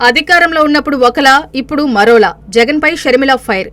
అధికారంలో ఉన్నప్పుడు ఒకలా ఇప్పుడు మరోలా జగన్పై షర్మిల ఫైర్.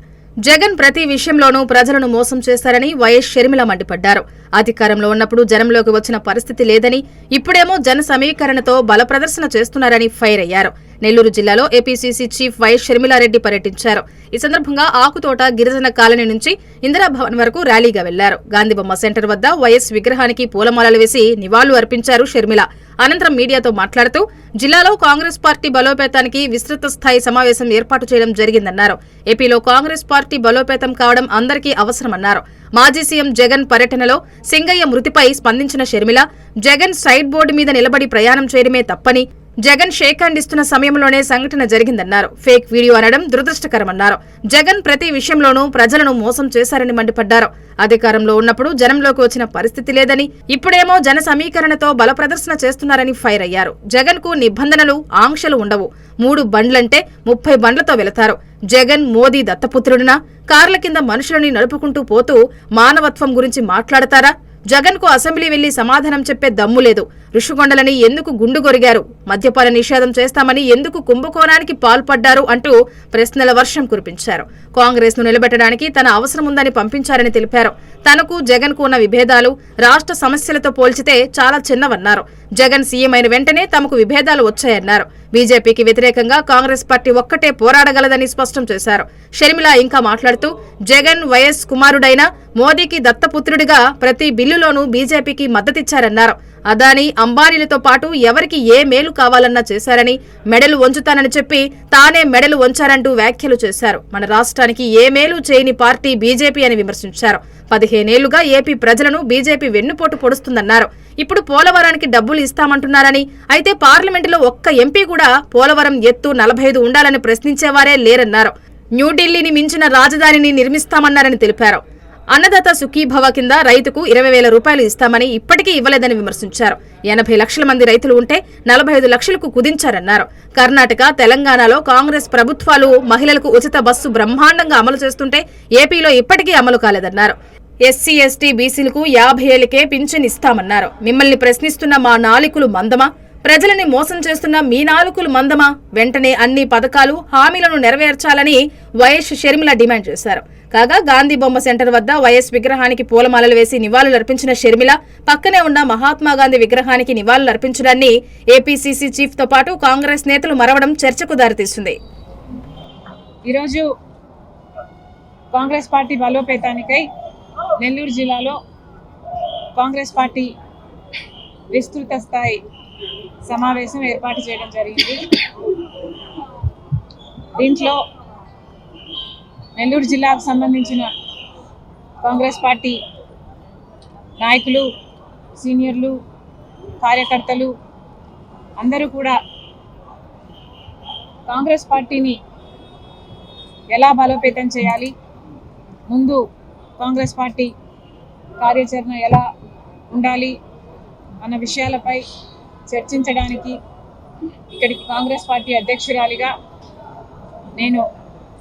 జగన్ ప్రతి విషయంలోనూ ప్రజలను మోసం చేశారని వైఎస్ షర్మిల మండిపడ్డారు. అధికారంలో ఉన్నప్పుడు జనంలోకి వచ్చిన పరిస్థితి లేదని, ఇప్పుడేమో జన సమీకరణతో బల ప్రదర్శన చేస్తున్నారని ఫైర్ అయ్యారు. నెల్లూరు జిల్లాలో ఏపీసీసీ చీఫ్ వైఎస్ షర్మిలారెడ్డి పర్యటించారు. ఈ సందర్భంగా ఆకుతోట గిరిజన కాలనీ నుంచి ఇందిరాభవన్ వరకు ర్యాలీగా వెళ్లారు. గాంధీబొమ్మ సెంటర్ వద్ద వైఎస్ విగ్రహానికి పూలమాలలు వేసి నివాళులు అర్పించారు షర్మిల. అనంతరం మీడియాతో మాట్లాడుతూ జిల్లాలో కాంగ్రెస్ పార్టీ బలోపేతానికి విస్తృత స్థాయి సమావేశం ఏర్పాటు చేయడం జరిగిందన్నారు. ఏపీలో కాంగ్రెస్ పార్టీ బలోపేతం కావడం అందరికీ అవసరమన్నారు. మాజీ సీఎం జగన్ పర్యటనలో సింగయ్య మృతిపై స్పందించిన షర్మిల, జగన్ సైడ్ బోర్డు మీద నిలబడి ప్రయాణం చేయడమే తప్పని, జగన్ షేక్ హ్యాండ్ ఇస్తున్న సమయంలోనే సంఘటన జరిగిందన్నారు. ఫేక్ వీడియో అనడం దురదృష్టకరమన్నారు. జగన్ ప్రతి విషయంలోనూ ప్రజలను మోసం చేశారని మండిపడ్డారు. అధికారంలో ఉన్నప్పుడు జనంలోకి వచ్చిన పరిస్థితి లేదని, ఇప్పుడేమో జన సమీకరణతో బల ప్రదర్శన చేస్తున్నారని ఫైర్ అయ్యారు. జగన్ కు నిబంధనలు, ఆంక్షలు ఉండవు. 3 బండ్లంటే 30 బండ్లతో వెళతారు. జగన్ మోదీ దత్తపుత్రుడినా? కార్ల కింద మనుషులని నడుపుకుంటూ పోతూ మానవత్వం గురించి మాట్లాడతారా? జగన్ కు అసెంబ్లీ వెళ్లి సమాధానం చెప్పే దమ్ము లేదు. ఋషికొండలని ఎందుకు గుండు గొరిగారు? మద్యపాన నిషేధం చేస్తామని ఎందుకు కుంభకోణానికి పాల్పడ్డారు అంటూ ప్రశ్నల వర్షం కురిపించారు. కాంగ్రెస్ ను నిలబెట్టడానికి తన అవసరముందని పంపించారని తెలిపారు. తనకు జగన్ కు ఉన్న విభేదాలు రాష్ట్ర సమస్యలతో పోల్చితే చాలా చిన్నవన్నారు. జగన్ సీఎం అయిన వెంటనే తమకు విభేదాలు వచ్చాయన్నారు. బీజేపీకి వ్యతిరేకంగా కాంగ్రెస్ పార్టీ ఒక్కటే పోరాడగలదని స్పష్టం చేశారు. షర్మిల ఇంకా మాట్లాడుతూ జగన్ వైఎస్ కుమారుడైన మోదీకి దత్తపుత్రుడిగా ప్రతి బిల్లులోనూ బీజేపీకి మద్దతిచ్చారన్నారు. అదానీ, అంబానీలతో పాటు ఎవరికి ఏ మేలు కావాలన్నా చేశారని, మెడలు వంచుతానని చెప్పి తానే మెడలు వంచారంటూ వ్యాఖ్యలు చేశారు. మన రాష్ట్రానికి ఏ మేలు చేయని పార్టీ బీజేపీ అని విమర్శించారు. 15 ఏళ్లుగా ఏపీ ప్రజలను బీజేపీ వెన్నుపోటు పొడుస్తుందన్నారు. ఇప్పుడు పోలవరానికి డబ్బులు ఇస్తామంటున్నారని, అయితే పార్లమెంటులో ఒక్క ఎంపీ కూడా పోలవరం ఎత్తు 45 ఉండాలని ప్రశ్నించేవారే లేరన్నారు. న్యూఢిల్లీని మించిన రాజధానిని నిర్మిస్తామన్నారని తెలిపారు. అన్నదాత సుఖీభవ కింద రైతుకు 20,000 రూపాయలు ఇస్తామని ఇప్పటికీ ఇవ్వలేదని విమర్శించారు. 80 లక్షల మంది రైతులు ఉంటే 45 లక్షలకు కుదించారన్నారు. కర్ణాటక, తెలంగాణలో కాంగ్రెస్ ప్రభుత్వాలు మహిళలకు ఉచిత బస్సు బ్రహ్మాండంగా అమలు చేస్తుంటే ఏపీలో ఇప్పటికీ అమలు కాలేదన్నారు. ఎస్సీ, ఎస్టీ, బీసీలకు 50 ఏళ్లకే పింఛన్ ఇస్తామన్నారు. మిమ్మల్ని ప్రశ్నిస్తున్న మా నాలుకలు మందమా? ప్రజలని మోసం చేస్తున్న మీ నాలుకలు మందమా? వెంటనే అన్ని పథకాలు, హామీలను నెరవేర్చాలని వైఎస్ షర్మిల డిమాండ్ చేశారు. కాగా గాంధీబొమ్మ సెంటర్ వద్ద వైఎస్ విగ్రహానికి పూలమాలలు వేసి నివాళులర్పించిన షర్మిల, పక్కనే ఉన్న మహాత్మాగాంధీ విగ్రహానికి నివాళులర్పించడాన్ని ఏపీసీసీ చీఫ్ తో పాటు కాంగ్రెస్ నేతలు మరవడం చర్చకు దారితీస్తుంది. ఈరోజు కాంగ్రెస్ పార్టీ బలోపేతానికై నెల్లూరు జిల్లాలో కాంగ్రెస్ పార్టీ విస్తృత స్థాయి సమావేశం ఏర్పాటు చేయడం జరిగింది. దీంట్లో నెల్లూరు జిల్లాకు సంబంధించిన కాంగ్రెస్ పార్టీ నాయకులు, సీనియర్లు, కార్యకర్తలు అందరూ కూడా కాంగ్రెస్ పార్టీని ఎలా బలోపేతం చేయాలి, ముందు కాంగ్రెస్ పార్టీ కార్యాచరణ ఎలా ఉండాలి అన్న విషయాలపై చర్చించడానికి ఇక్కడికి కాంగ్రెస్ పార్టీ అధ్యక్షురాలిగా నేను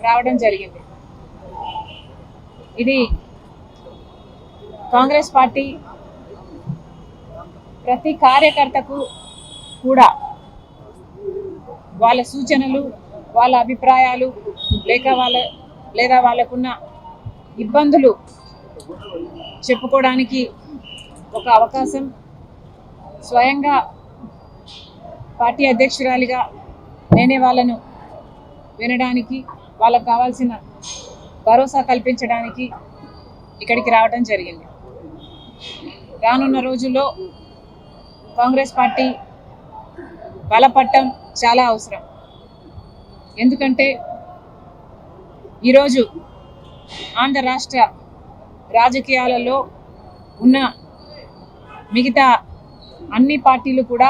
రావడం జరిగింది. ఇది కాంగ్రెస్ పార్టీ ప్రతి కార్యకర్తకు కూడా వాళ్ళ సూచనలు, వాళ్ళ అభిప్రాయాలు లేదా వాళ్ళకున్న ఇబ్బందులు చెప్పుకోవడానికి ఒక అవకాశం, స్వయంగా పార్టీ అధ్యక్షురాలిగా నేనే వాళ్ళను వినడానికి, వాళ్ళకు కావాల్సిన భరోసా కల్పించడానికి ఇక్కడికి రావడం జరిగింది. రానున్న రోజుల్లో కాంగ్రెస్ పార్టీ బలపడటం చాలా అవసరం. ఎందుకంటే ఈరోజు ఆంధ్ర రాష్ట్ర రాజకీయాలలో ఉన్న మిగతా అన్ని పార్టీలు కూడా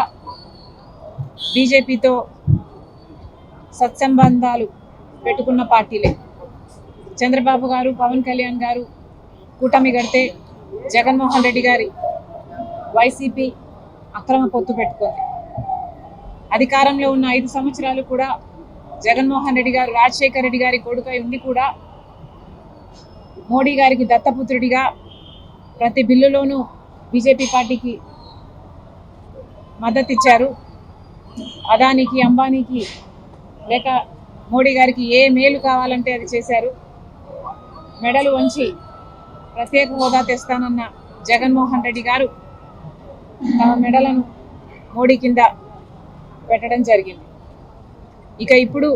బీజేపీతో సత్సంబంధాలు పెట్టుకున్న పార్టీలే. చంద్రబాబు గారు, పవన్ కళ్యాణ్ గారు కూటమి కడితే జగన్మోహన్ రెడ్డి గారి వైసీపీ అక్రమ పొత్తు పెట్టుకుంది. అధికారంలో ఉన్న 5 సంవత్సరాలు కూడా జగన్మోహన్ రెడ్డి గారు రాజశేఖర్ రెడ్డి గారి కొడుకై ఉండి కూడా మోడీ గారికి దత్తపుత్రుడిగా ప్రతి బిల్లులోనూ బీజేపీ పార్టీకి మద్దతు ఇచ్చారు. అదానికి, అంబానీకి లేక మోడీ గారికి ఏ మేలు కావాలంటే అది చేశారు. మెడలు వంచి ప్రత్యేక హోదా తెస్తానన్న జగన్మోహన్ రెడ్డి గారు తమ మెడలను మోడీ కింద పెట్టడం జరిగింది. ఇక ఇప్పుడు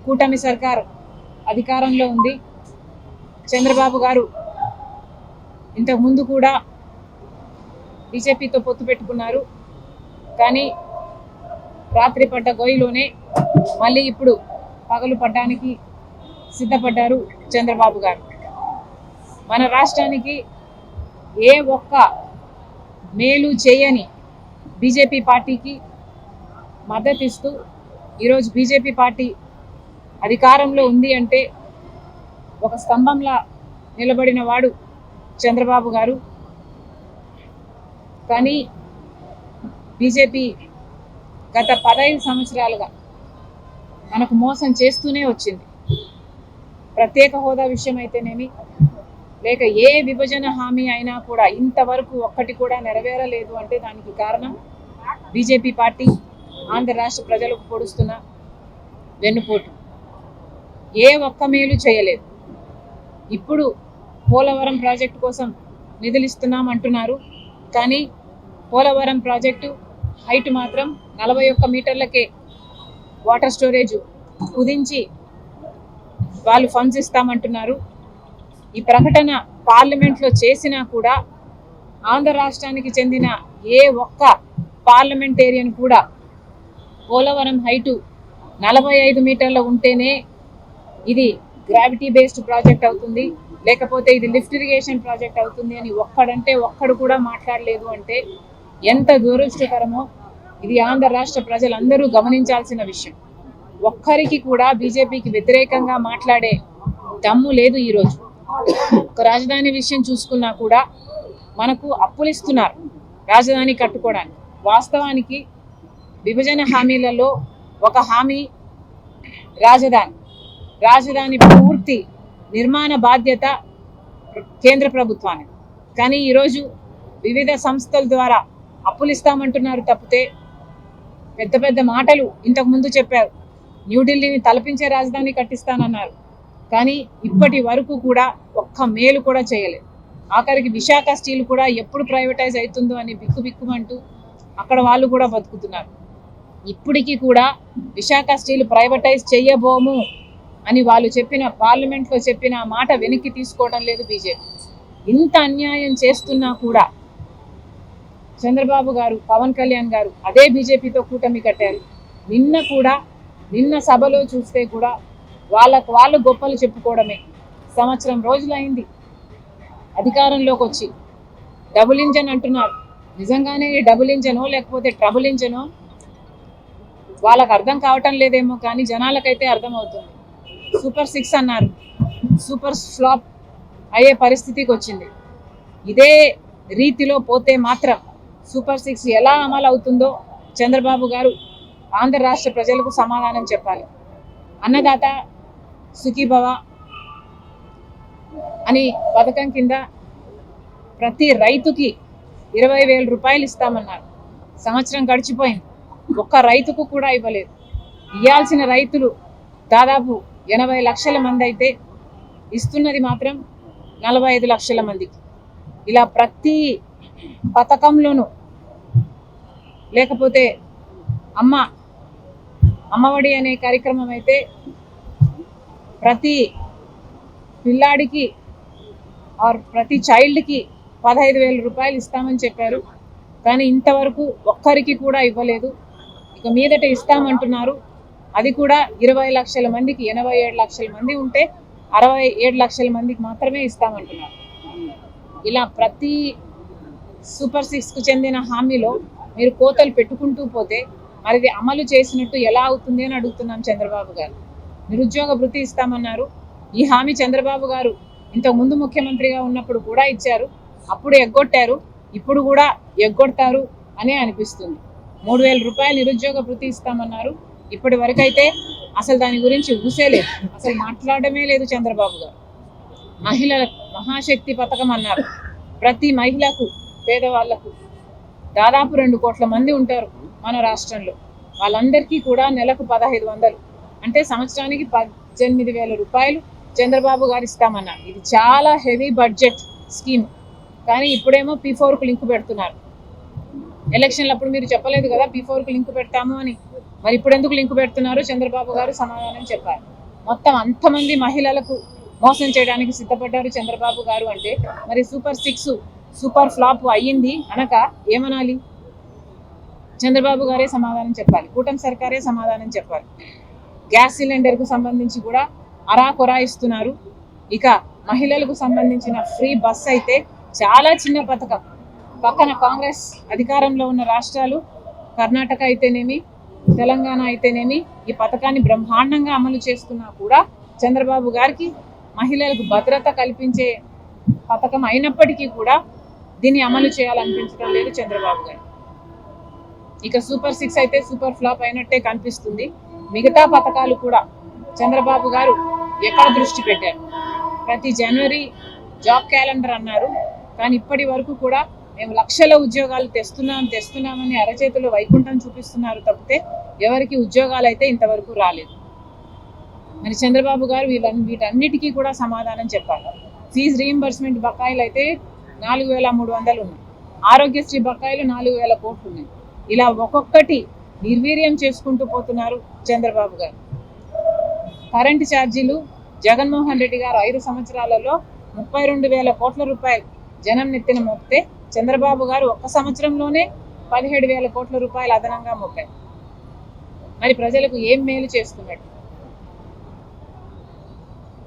కూటమి సర్కార్ అధికారంలో ఉంది. చంద్రబాబు గారు ఇంతకుముందు కూడా బీజేపీతో పొత్తు పెట్టుకున్నారు. కానీ రాత్రి పడ్డ గొయ్యిలోనే మళ్ళీ ఇప్పుడు పగలు పడ్డానికి సిద్ధపడ్డారు చంద్రబాబు గారు. మన రాష్ట్రానికి ఏ ఒక్క మేలు చేయని బీజేపీ పార్టీకి మద్దతు ఇస్తూ ఈరోజు బీజేపీ పార్టీ అధికారంలో ఉంది అంటే ఒక స్తంభంలా నిలబడిన వాడు చంద్రబాబు గారు. కానీ బీజేపీ గత 15 సంవత్సరాలుగా మనకు మోసం చేస్తూనే వచ్చింది. ప్రత్యేక హోదా విషయం అయితేనేమి, లేక ఏ విభజన హామీ అయినా కూడా ఇంతవరకు ఒక్కటి కూడా నెరవేరలేదు అంటే దానికి కారణం బీజేపీ పార్టీ ఆంధ్ర రాష్ట్ర ప్రజలకు పొడుస్తున్న వెన్నుపోటు. ఏ ఒక్క మేలు చేయలేదు. ఇప్పుడు పోలవరం ప్రాజెక్టు కోసం నిధులు ఇస్తున్నాం అంటున్నారు. కానీ పోలవరం ప్రాజెక్టు హైట్ మాత్రం 41 మీటర్లకే వాటర్ స్టోరేజ్ కుదించి వాళ్ళు ఫండ్స్ ఇస్తామంటున్నారు. ఈ ప్రకటన పార్లమెంట్లో చేసినా కూడా ఆంధ్ర రాష్ట్రానికి చెందిన ఏ ఒక్క పార్లమెంటేరియన్ కూడా పోలవరం హైటు 45 మీటర్ల ఉంటేనే ఇది గ్రావిటీ బేస్డ్ ప్రాజెక్ట్ అవుతుంది, లేకపోతే ఇది లిఫ్ట్ ఇరిగేషన్ ప్రాజెక్ట్ అవుతుంది అని ఒక్కడు కూడా మాట్లాడలేదు అంటే ఎంత దురదృష్టకరమో ఇది ఆంధ్ర రాష్ట్ర ప్రజలందరూ గమనించాల్సిన విషయం. ఒక్కరికి కూడా బీజేపీకి వ్యతిరేకంగా మాట్లాడే దమ్ము లేదు. ఈరోజు ఒక రాజధాని విషయం చూసుకున్నా కూడా మనకు అప్పులు ఇస్తున్నారు రాజధాని కట్టుకోవడానికి. వాస్తవానికి విభజన హామీలలో ఒక హామీ రాజధాని పూర్తి నిర్మాణ బాధ్యత కేంద్ర ప్రభుత్వానికి. కానీ ఈరోజు వివిధ సంస్థల ద్వారా అప్పులు ఇస్తామంటున్నారు తప్పితే పెద్ద పెద్ద మాటలు ఇంతకుముందు చెప్పారు. న్యూఢిల్లీని తలపించే రాజధాని కట్టిస్తానన్నారు. కానీ ఇప్పటి వరకు కూడా ఒక్క మేలు కూడా చేయలేదు. ఆఖరికి విశాఖ స్టీల్ కూడా ఎప్పుడు ప్రైవేటైజ్ అవుతుందో అని బిక్కుమంటూ అక్కడ వాళ్ళు కూడా బతుకుతున్నారు. ఇప్పటికీ కూడా విశాఖ స్టీల్ ప్రైవేటైజ్ చేయబోము అని వాళ్ళు పార్లమెంట్లో చెప్పిన మాట వెనక్కి తీసుకోవడం లేదు బీజేపీ. ఇంత అన్యాయం చేస్తున్నా కూడా చంద్రబాబు గారు, పవన్ కళ్యాణ్ గారు అదే బీజేపీతో కూటమి కట్టారు. నిన్న సభలో చూస్తే కూడా వాళ్ళు గొప్పలు చెప్పుకోవడమే. సంవత్సరం రోజులైంది అధికారంలోకి వచ్చి. డబుల్ ఇంజన్ అంటున్నారు. నిజంగానే డబుల్ ఇంజనో లేకపోతే ట్రబుల్ ఇంజనో వాళ్ళకు అర్థం కావటం లేదేమో, కానీ జనాలకైతే అర్థమవుతుంది. సూపర్ 6 అన్నారు, సూపర్ ఫ్లాప్ అయ్యే పరిస్థితికి వచ్చింది. ఇదే రీతిలో పోతే మాత్రం సూపర్ 6 ఎలా అమలు అవుతుందో చంద్రబాబు గారు ఆంధ్ర రాష్ట్ర ప్రజలకు సమాధానం చెప్పాలి. అన్నదాత సుఖీభవ అని పథకం కింద ప్రతి రైతుకి 20,000 రూపాయలు ఇస్తామన్నారు. సంవత్సరం గడిచిపోయింది, ఒక్క రైతుకు కూడా ఇవ్వలేదు. ఇవ్వాల్సిన రైతులు దాదాపు 80 లక్షల మంది అయితే ఇస్తున్నది మాత్రం 45 లక్షల మందికి. ఇలా ప్రతి పథకంలోనూ, లేకపోతే అమ్మఒడి అనే కార్యక్రమం అయితే ప్రతి పిల్లాడికి ప్రతి చైల్డ్కి 15,000 రూపాయలు ఇస్తామని చెప్పారు. కానీ ఇంతవరకు ఒక్కరికి కూడా ఇవ్వలేదు. ఇక మీదట ఇస్తామంటున్నారు. అది కూడా 20 లక్షల మందికి. 87 లక్షల మంది ఉంటే 67 లక్షల మందికి మాత్రమే ఇస్తామంటున్నారు. ఇలా ప్రతి సూపర్ 6కు చెందిన హామీలో మీరు కోతలు పెట్టుకుంటూ పోతే మరి ఇది అమలు చేసినట్టు ఎలా అవుతుంది అని అడుగుతున్నాం చంద్రబాబు గారు. నిరుద్యోగ భృతి ఇస్తామన్నారు. ఈ హామీ చంద్రబాబు గారు ఇంతకుముందు ముఖ్యమంత్రిగా ఉన్నప్పుడు కూడా ఇచ్చారు. అప్పుడు ఎగ్గొట్టారు, ఇప్పుడు కూడా ఎగ్గొడతారు అనే అనిపిస్తుంది. 3,000 రూపాయలు నిరుద్యోగ భృతి ఇస్తామన్నారు. ఇప్పటి వరకైతే అసలు దాని గురించి ఊసేలేదు, అసలు మాట్లాడమే లేదు చంద్రబాబు గారు. మహిళల మహాశక్తి పథకం అన్నారు. ప్రతి మహిళకు, పేదవాళ్లకు దాదాపు 2 కోట్ల మంది ఉంటారు మన రాష్ట్రంలో. వాళ్ళందరికీ కూడా నెలకు 1500 అంటే సంవత్సరానికి 18,000 రూపాయలు చంద్రబాబు గారు ఇస్తామన్నారు. ఇది చాలా హెవీ బడ్జెట్ స్కీమ్. కానీ ఇప్పుడేమో P4కు లింక్ పెడుతున్నారు. ఎలక్షన్లప్పుడు మీరు చెప్పలేదు కదా P4కు లింక్ పెడతాము అని. మరి ఇప్పుడు ఎందుకు లింక్ పెడుతున్నారు? చంద్రబాబు గారు సమాధానం చెప్పారు. మొత్తం అంతమంది మహిళలకు మోసం చేయడానికి సిద్ధపడ్డారు చంద్రబాబు గారు అంటే మరి సూపర్ 6 సూపర్ ఫ్లాప్ అయ్యింది అనక ఏమనాలి? చంద్రబాబు గారే సమాధానం చెప్పాలి, కూటమి సర్కారే సమాధానం చెప్పాలి. గ్యాస్ సిలిండర్కు సంబంధించి కూడా అరాకొరా ఇస్తున్నారు. ఇక మహిళలకు సంబంధించిన ఫ్రీ బస్ అయితే చాలా చిన్న పథకం. పక్కన కాంగ్రెస్ అధికారంలో ఉన్న రాష్ట్రాలు కర్ణాటక అయితేనేమి, తెలంగాణ అయితేనేమి ఈ పథకాన్ని బ్రహ్మాండంగా అమలు చేస్తున్నా కూడా చంద్రబాబు గారికి మహిళలకు భద్రత కల్పించే పథకం అయినప్పటికీ కూడా దీన్ని అమలు చేయాలనిపించడం లేదు చంద్రబాబు గారు. ఇక సూపర్ 6 అయితే సూపర్ ఫ్లాప్ అయినట్టే కనిపిస్తుంది. మిగతా పథకాలు కూడా చంద్రబాబు గారు ఎక్కడ దృష్టి పెట్టారు? ప్రతి జనవరి జాబ్ క్యాలెండర్ అన్నారు, కానీ ఇప్పటి వరకు కూడా మేము లక్షల ఉద్యోగాలు తెస్తున్నామని అరచేతిలో వైకుంఠం చూపిస్తున్నారు తప్పితే ఎవరికి ఉద్యోగాలు అయితే ఇంతవరకు రాలేదు. మరి చంద్రబాబు గారు వీటన్నిటికీ కూడా సమాధానం చెప్పాలి. ఫీజు రీయింబర్స్మెంట్ బకాయిలు అయితే 4,300 ఉన్నాయి. ఆరోగ్యశ్రీ బకాయిలు 4,000 కోట్లు ఉన్నాయి. ఇలా ఒక్కొక్కటి నిర్వీర్యం చేసుకుంటూ పోతున్నారు చంద్రబాబు గారు. కరెంటు ఛార్జీలు జగన్మోహన్ రెడ్డి గారు 5 సంవత్సరాలలో 32,000 కోట్ల రూపాయలు జనం నెత్తిన మోపితే చంద్రబాబు గారు ఒక్క సంవత్సరంలోనే 17,000 కోట్ల రూపాయలు అదనంగా మోపారు. మరి ప్రజలకు ఏం మేలు చేస్తున్నట్టు?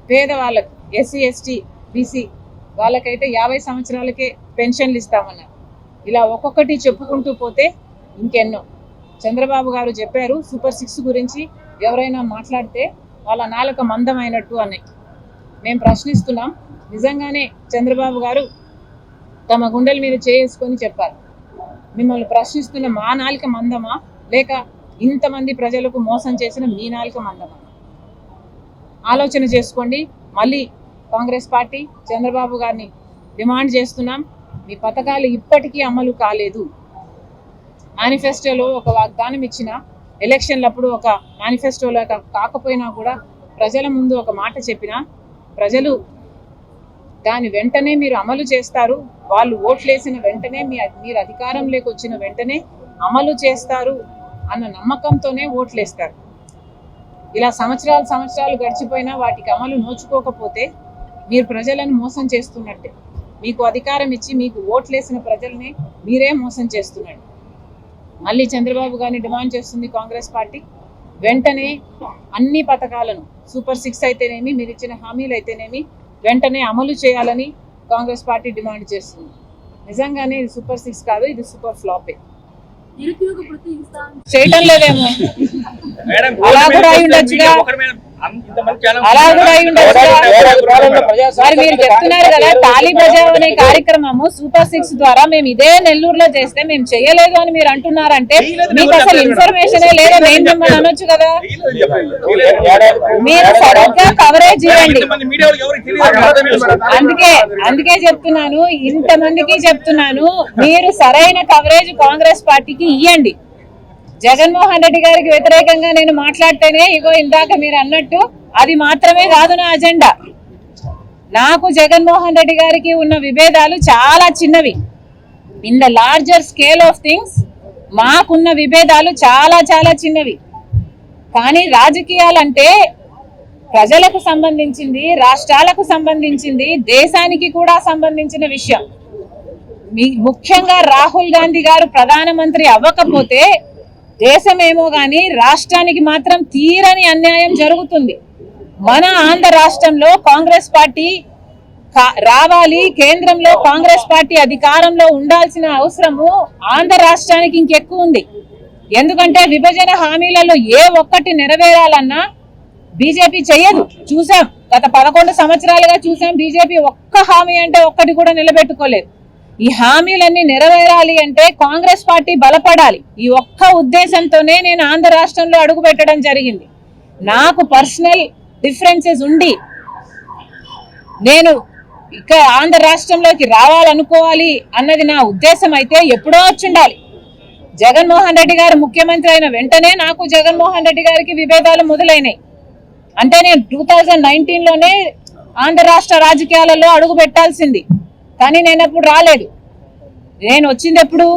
పేదవాళ్ళకు SC ST BC వాళ్ళకైతే 50 సంవత్సరాలకే పెన్షన్లు ఇస్తామన్నారు. ఇలా ఒక్కొక్కటి చెప్పుకుంటూ పోతే ఇంకెన్నో. చంద్రబాబు గారు చెప్పారు సూపర్ 6 గురించి ఎవరైనా మాట్లాడితే వాళ్ళ నాలుక మందమైనట్టు అని. మేము ప్రశ్నిస్తున్నాం, నిజంగానే చంద్రబాబు గారు తమ గుండెల మీద చేసుకొని చెప్పారు, మిమ్మల్ని ప్రశ్నిస్తున్న మా నాలుక మందమా లేక ఇంతమంది ప్రజలకు మోసం చేసిన మీ నాలుక మందమా? ఆలోచన చేసుకోండి. మళ్ళీ కాంగ్రెస్ పార్టీ చంద్రబాబు గారిని డిమాండ్ చేస్తున్నాం, మీ పథకాలు ఇప్పటికీ అమలు కాలేదు. మేనిఫెస్టోలో ఒక వాగ్దానం ఇచ్చిన ఎలక్షన్లప్పుడు ఒక మేనిఫెస్టోలో కాకపోయినా కూడా ప్రజల ముందు ఒక మాట చెప్పినా ప్రజలు దాని వెంటనే మీరు అమలు చేస్తారు, వాళ్ళు ఓట్లేసిన వెంటనే మీరు అధికారంలోకి వచ్చిన వెంటనే అమలు చేస్తారు అన్న నమ్మకంతోనే ఓట్లేస్తారు. ఇలా సంవత్సరాలు గడిచిపోయినా వాటికి అమలు నోచుకోకపోతే మీరు ప్రజలను మోసం చేస్తున్నట్టే. మీకు అధికారం ఇచ్చి మీకు ఓట్లేసిన ప్రజల్ని మీరే మోసం చేస్తున్నట్టు. మళ్ళీ చంద్రబాబు గారిని డిమాండ్ చేస్తుంది కాంగ్రెస్ పార్టీ, వెంటనే అన్ని పథకాలను సూపర్ 6 అయితేనేమి, మీరు ఇచ్చిన హామీలు అయితేనేమి వెంటనే అమలు చేయాలని కాంగ్రెస్ పార్టీ డిమాండ్ చేస్తుంది. నిజంగానే ఇది సూపర్ 6 కాదు, ఇది సూపర్ ఫ్లాపే. చేయటం లేదేమో, అలా కూడా అయి ఉండొచ్చుగా. మరి మీరు చెప్తున్నారు కదా తాళీ బజావ్ అనే కార్యక్రమము సూపర్ 6 ద్వారా మేము ఇదే నెల్లూరులో చేస్తే మేము చేయలేదు అని మీరు అంటున్నారంటే మీకు అసలు ఇన్ఫర్మేషన్ లేదా? నేను మిమ్మల్ని అనొచ్చు కదా, మీరు సరిగ్గా కవరేజ్ ఇవ్వండి. అందుకే చెప్తున్నాను, ఇంతమందికి చెప్తున్నాను, మీరు సరైన కవరేజ్ కాంగ్రెస్ పార్టీకి ఇవ్వండి. జగన్మోహన్ రెడ్డి గారికి వ్యతిరేకంగా నేను మాట్లాడితేనే ఇగో ఇందాక మీరు అన్నట్టు అది మాత్రమే కాదు నా అజెండా. నాకు జగన్మోహన్ రెడ్డి గారికి ఉన్న విభేదాలు చాలా చిన్నవి. In the larger scale of things మాకున్న విభేదాలు చాలా చాలా చిన్నవి. కానీ రాజకీయాలంటే ప్రజలకు సంబంధించింది, రాష్ట్రాలకు సంబంధించింది, దేశానికి కూడా సంబంధించిన విషయం. ముఖ్యంగా రాహుల్ గాంధీ గారు ప్రధానమంత్రి అవ్వకపోతే దేశమేమో కానీ రాష్ట్రానికి మాత్రం తీరని అన్యాయం జరుగుతుంది. మన ఆంధ్ర రాష్ట్రంలో కాంగ్రెస్ పార్టీ రావాలి, కేంద్రంలో కాంగ్రెస్ పార్టీ అధికారంలో ఉండాల్సిన అవసరము ఆంధ్ర రాష్ట్రానికి ఇంకెక్కువ ఉంది. ఎందుకంటే విభజన హామీలలో ఏ ఒక్కటి నెరవేరాలన్నా బీజేపీ చెయ్యదు. చూసాం, గత 11 సంవత్సరాలుగా చూసాం, బీజేపీ ఒక్క హామీ అంటే ఒక్కటి కూడా నిలబెట్టుకోలేదు. ఈ హామీలన్నీ నెరవేరాలి అంటే కాంగ్రెస్ పార్టీ బలపడాలి. ఈ ఒక్క ఉద్దేశంతోనే నేను ఆంధ్ర రాష్ట్రంలో అడుగు పెట్టడం జరిగింది. నాకు పర్సనల్ డిఫరెన్సెస్ ఉండి నేను ఇక్కడ ఆంధ్ర రాష్ట్రంలోకి రావాలనుకోవాలి అన్నది నా ఉద్దేశం అయితే ఎప్పుడో వచ్చుండాలి. జగన్మోహన్ రెడ్డి గారు ముఖ్యమంత్రి అయిన వెంటనే నాకు జగన్మోహన్ రెడ్డి గారికి విభేదాలు మొదలైనాయి. అంటే నేను 2019లోనే ఆంధ్ర రాష్ట్ర రాజకీయాలలో అడుగు పెట్టాల్సింది, కానీ నేను ఎప్పుడు రాలేదు. నేను వచ్చింది ఎప్పుడు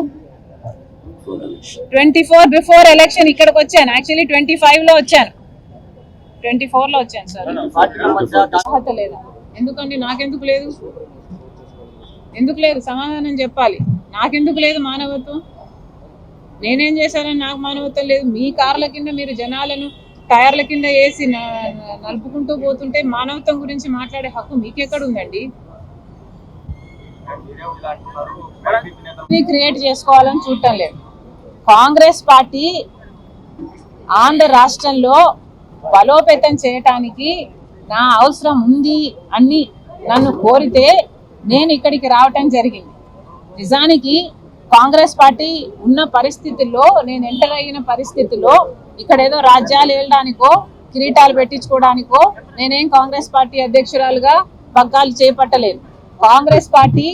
24 బిఫోర్ ఎలక్షన్ ఇక్కడికి వచ్చాను. యాక్చువల్లీ 25లో వచ్చాను, 24లో వచ్చాను సార్. అర్హత లేదా? ఎందుకండి? నాకెందుకు లేదు? ఎందుకు లేదు? సమాధానం చెప్పాలి. నాకెందుకు లేదు మానవత్వం? నేనేం చేశానని నాకు మానవత్వం లేదు? మీ కార్ల కింద మీరు జనాలను టైర్ల కింద వేసి నలుపుకుంటూ పోతుంటే మానవత్వం గురించి మాట్లాడే హక్కు మీకెక్కడ ఉందండి? క్రియేట్ చేసుకోవాలని చూడటం లేదు. కాంగ్రెస్ పార్టీ ఆంధ్ర రాష్ట్రంలో బలోపేతం చేయటానికి నా అవసరం ఉంది అని నన్ను కోరితే నేను ఇక్కడికి రావటం జరిగింది. నిజానికి కాంగ్రెస్ పార్టీ ఉన్న పరిస్థితుల్లో, నేను ఎంటర్ అయిన పరిస్థితుల్లో ఇక్కడ ఏదో రాజ్యాలు ఏలడానికో కిరీటాలు పెట్టించుకోవడానికో నేనేం కాంగ్రెస్ పార్టీ అధ్యక్షురాలుగా పగ్గాలు చేపట్టలేదు. కాంగ్రెస్ పార్టీ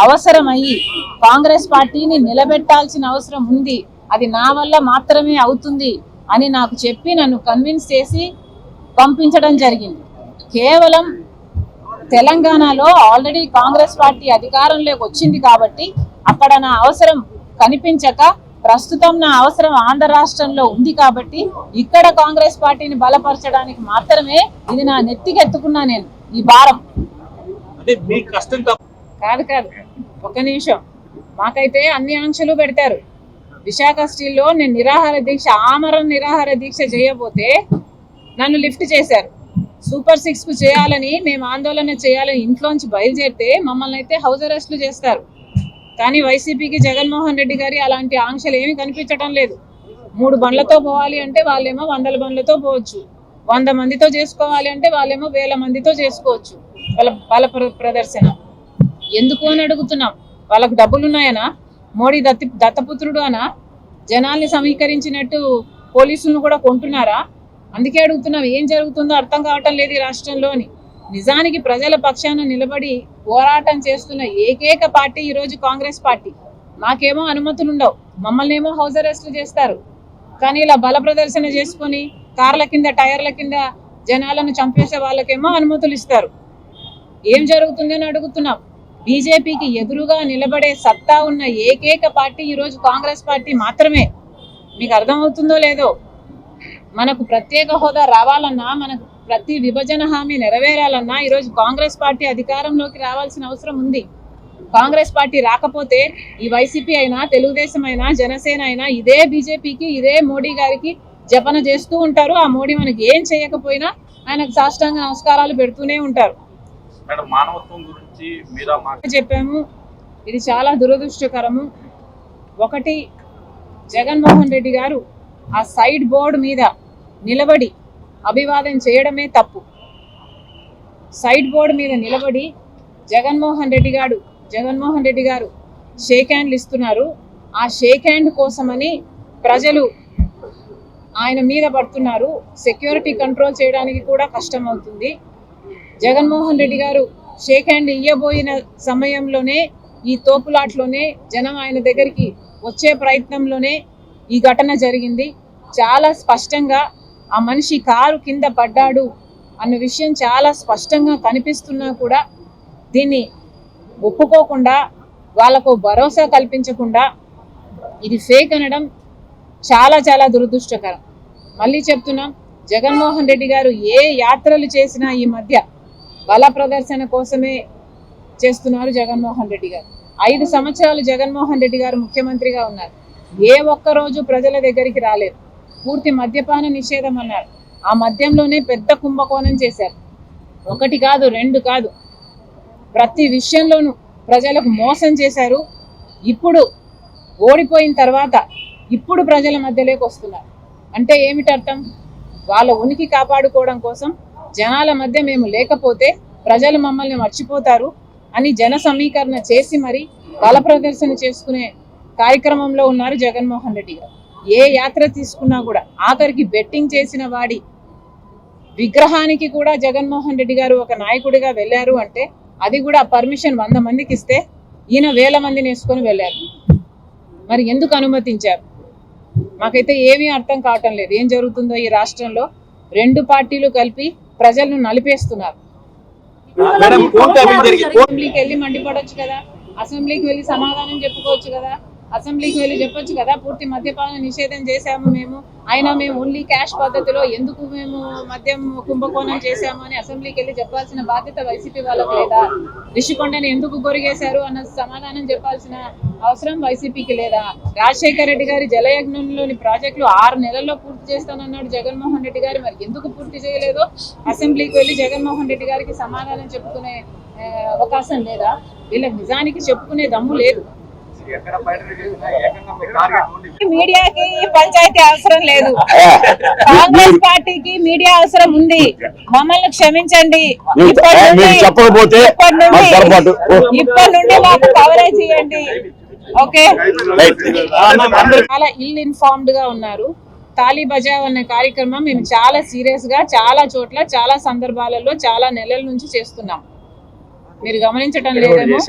అవసరమయ్యి కాంగ్రెస్ పార్టీని నిలబెట్టాల్సిన అవసరం ఉంది, అది నా వల్ల మాత్రమే అవుతుంది అని నాకు చెప్పి నన్ను కన్విన్స్ చేసి పంపించడం జరిగింది. కేవలం తెలంగాణలో ఆల్రెడీ కాంగ్రెస్ పార్టీ అధికారంలోకి వచ్చింది కాబట్టి అక్కడ నా అవసరం కనిపించక, ప్రస్తుతం నా అవసరం ఆంధ్ర రాష్ట్రంలో ఉంది కాబట్టి ఇక్కడ కాంగ్రెస్ పార్టీని బలపరచడానికి మాత్రమే ఇది నా నెత్తికెత్తుకున్నా నేను ఈ భారం. కాదు కాదు, ఒక నిమిషం. మాకైతే అన్ని ఆంక్షలు పెడతారు. విశాఖ స్టీల్లో నేను నిరాహార దీక్ష, ఆమరణ నిరాహార దీక్ష చేయబోతే నన్ను లిఫ్ట్ చేశారు. సూపర్ 6 కు చేయాలని, మేము ఆందోళన చేయాలని ఇంట్లోంచి బయలుదేరితే మమ్మల్ని అయితే హౌస్ అరెస్టులు చేస్తారు. కానీ వైసీపీకి జగన్మోహన్ రెడ్డి గారి అలాంటి ఆంక్షలు ఏమీ కనిపించడం లేదు. 3 బండ్లతో పోవాలి అంటే వాళ్ళేమో 100 బండ్లతో పోవచ్చు, 100 మందితో చేసుకోవాలి అంటే వాళ్ళేమో 1000 మందితో చేసుకోవచ్చు. వాళ్ళ బల ప్రదర్శన ఎందుకు అని అడుగుతున్నాం. వాళ్ళకు డబ్బులు ఉన్నాయనా? మోడీ దత్తపుత్రుడు అనా? జనాల్ని సమీకరించినట్టు పోలీసులను కూడా కొంటున్నారా? అందుకే అడుగుతున్నాం, ఏం జరుగుతుందో అర్థం కావటం లేదు ఈ రాష్ట్రంలోని. నిజానికి ప్రజల పక్షాన నిలబడి పోరాటం చేస్తున్న ఏకైక పార్టీ ఈరోజు కాంగ్రెస్ పార్టీ. మాకేమో అనుమతులు ఉండవు, మమ్మల్ని ఏమో హౌస్ అరెస్టులు చేస్తారు. కానీ ఇలా బల ప్రదర్శన చేసుకొని కార్ల కింద టైర్ల కింద జనాలను చంపేసే వాళ్ళకేమో అనుమతులు ఇస్తారు. ఏం జరుగుతుందని అడుగుతున్నాం. బీజేపీకి ఎదురుగా నిలబడే సత్తా ఉన్న ఏకైక పార్టీ ఈరోజు కాంగ్రెస్ పార్టీ మాత్రమే. మీకు అర్థమవుతుందో లేదో? మనకు ప్రత్యేక హోదా రావాలన్నా, మనకు ప్రతి విభజన హామీ నెరవేరాలన్నా ఈరోజు కాంగ్రెస్ పార్టీ అధికారంలోకి రావాల్సిన అవసరం ఉంది. కాంగ్రెస్ పార్టీ రాకపోతే ఈ వైసీపీ అయినా, తెలుగుదేశం అయినా, జనసేన అయినా ఇదే బీజేపీకి, ఇదే మోడీ గారికి జపన చేస్తూ ఉంటారు. ఆ మోడీ మనకి ఏం చేయకపోయినా ఆయనకు సాష్టాంగ నమస్కారాలు పెడుతూనే ఉంటారు. చెప్పాము, ఇది చాలా దురదృష్టకరము. ఒకటి, జగన్మోహన్ రెడ్డి గారు ఆ సైడ్ బోర్డు మీద నిలబడి అభివాదం చేయడమే తప్పు. సైడ్ బోర్డు మీద నిలబడి జగన్మోహన్ రెడ్డి గారు షేక్ హ్యాండ్లు ఇస్తున్నారు. ఆ షేక్ హ్యాండ్ కోసమని ప్రజలు ఆయన మీద పడుతున్నారు. సెక్యూరిటీ కంట్రోల్ చేయడానికి కూడా కష్టం అవుతుంది. జగన్మోహన్ రెడ్డి గారు షేక్ హ్యాండ్ ఇయ్యబోయిన సమయంలోనే, ఈ తోపులాట్లోనే, జనం ఆయన దగ్గరికి వచ్చే ప్రయత్నంలోనే ఈ ఘటన జరిగింది. చాలా స్పష్టంగా ఆ మనిషి కారు కింద పడ్డాడు అన్న విషయం చాలా స్పష్టంగా కనిపిస్తున్నా కూడా దీన్ని ఒప్పుకోకుండా, వాళ్ళకు భరోసా కల్పించకుండా ఇది ఫేక్ అనడం చాలా చాలా దురదృష్టకరం. మళ్ళీ చెప్తున్నాం, జగన్మోహన్ రెడ్డి గారు ఏ యాత్రలు చేసినా ఈ మధ్య బల ప్రదర్శన కోసమే చేస్తున్నారు. జగన్మోహన్ రెడ్డి గారు 5 సంవత్సరాలు జగన్మోహన్ రెడ్డి గారు ముఖ్యమంత్రిగా ఉన్నారు. ఏ ఒక్కరోజు ప్రజల దగ్గరికి రాలేదు. పూర్తి మద్యపాన నిషేధం అన్నారు. ఆ మద్యంలోనే పెద్ద కుంభకోణం చేశారు. 1 కాదు, 2 కాదు, ప్రతి విషయంలోనూ ప్రజలకు మోసం చేశారు. ఇప్పుడు ఓడిపోయిన తర్వాత ఇప్పుడు ప్రజల మధ్యలోకి వస్తున్నారు. అంటే ఏమిటి అర్థం? వాళ్ళ ఉనికి కాపాడుకోవడం కోసం జనాల మధ్య మేము లేకపోతే ప్రజలు మమ్మల్ని మర్చిపోతారు అని జన సమీకరణ చేసి మరి బల ప్రదర్శన చేసుకునే కార్యక్రమంలో ఉన్నారు జగన్మోహన్ రెడ్డి గారు. ఏ యాత్ర తీసుకున్నా కూడా, ఆఖరికి బెట్టింగ్ చేసిన వాడి విగ్రహానికి కూడా జగన్మోహన్ రెడ్డి గారు ఒక నాయకుడిగా వెళ్ళారు అంటే అది కూడా పర్మిషన్ 100 మందికి ఇస్తే ఈయన 1000 మందిని వేసుకొని వెళ్ళారు. మరి ఎందుకు అనుమతించారు? మాకైతే ఏమీ అర్థం కావటం లేదు ఏం జరుగుతుందో ఈ రాష్ట్రంలో. రెండు పార్టీలు కలిపి ప్రజలను నలిపేస్తున్నారు. అసెంబ్లీకి వెళ్ళి మండిపడొచ్చు కదా, అసెంబ్లీకి వెళ్ళి సమాధానం చెప్పుకోవచ్చు కదా, అసెంబ్లీకి వెళ్ళి చెప్పొచ్చు కదా పూర్తి మద్యపాన నిషేధం చేశాము మేము, అయినా మేము ఓన్లీ క్యాష్ పద్ధతిలో ఎందుకు మేము మద్యం కుంభకోణం చేశాము అని అసెంబ్లీకి వెళ్ళి చెప్పాల్సిన బాధ్యత వైసీపీ వాళ్ళకి లేదా? రిషికొండని ఎందుకు గొరిగేశారు అన్న సమాధానం చెప్పాల్సిన అవసరం వైసీపీకి లేదా? రాజశేఖర రెడ్డి గారి జలయజ్ఞంలోని ప్రాజెక్టులు 6 నెలల్లో పూర్తి చేస్తానన్నాడు జగన్మోహన్ రెడ్డి గారు, మరి ఎందుకు పూర్తి చేయలేదో అసెంబ్లీకి వెళ్ళి జగన్మోహన్ రెడ్డి గారికి సమాధానం చెప్పుకునే అవకాశం లేదా? వీళ్ళకి నిజానికి చెప్పుకునే దమ్ము లేదు. మీడియాకి పంచాయతీ అవసరం లేదు, కాంగ్రెస్ పార్టీకి మీడియా అవసరం ఉంది. మమ్మల్ని క్షమించండి, ఇప్పటి నుండి మాకు కవరేజ్ ఇవ్వండి. ఓకే, చాలా ఇల్ ఇన్ఫార్మ్డ్ గా ఉన్నారు. తాళీ బజావ్ అనే కార్యక్రమం మేము చాలా సీరియస్ గా చాలా చోట్ల చాలా సందర్భాలలో చాలా నెలల నుంచి చేస్తున్నాం. మీరు గమనించటం లేదేమో,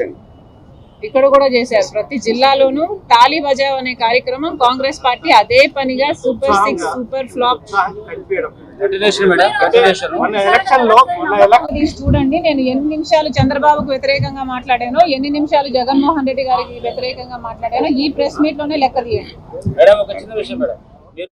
ఇక్కడ కూడా చేశారు. ప్రతి జిల్లాలోనూ తాళీ బజావ్ అనే కార్యక్రమం కాంగ్రెస్ పార్టీ అదే పనిగా సూపర్ 6 సూపర్ ఫ్లాప్ చూడండి. నేను ఎన్ని నిమిషాలు చంద్రబాబుకు వ్యతిరేకంగా మాట్లాడానో, ఎన్ని నిమిషాలు జగన్మోహన్ రెడ్డి గారికి వ్యతిరేకంగా మాట్లాడానో ఈ ప్రెస్ మీట్ లోనే లెక్క తీయండి.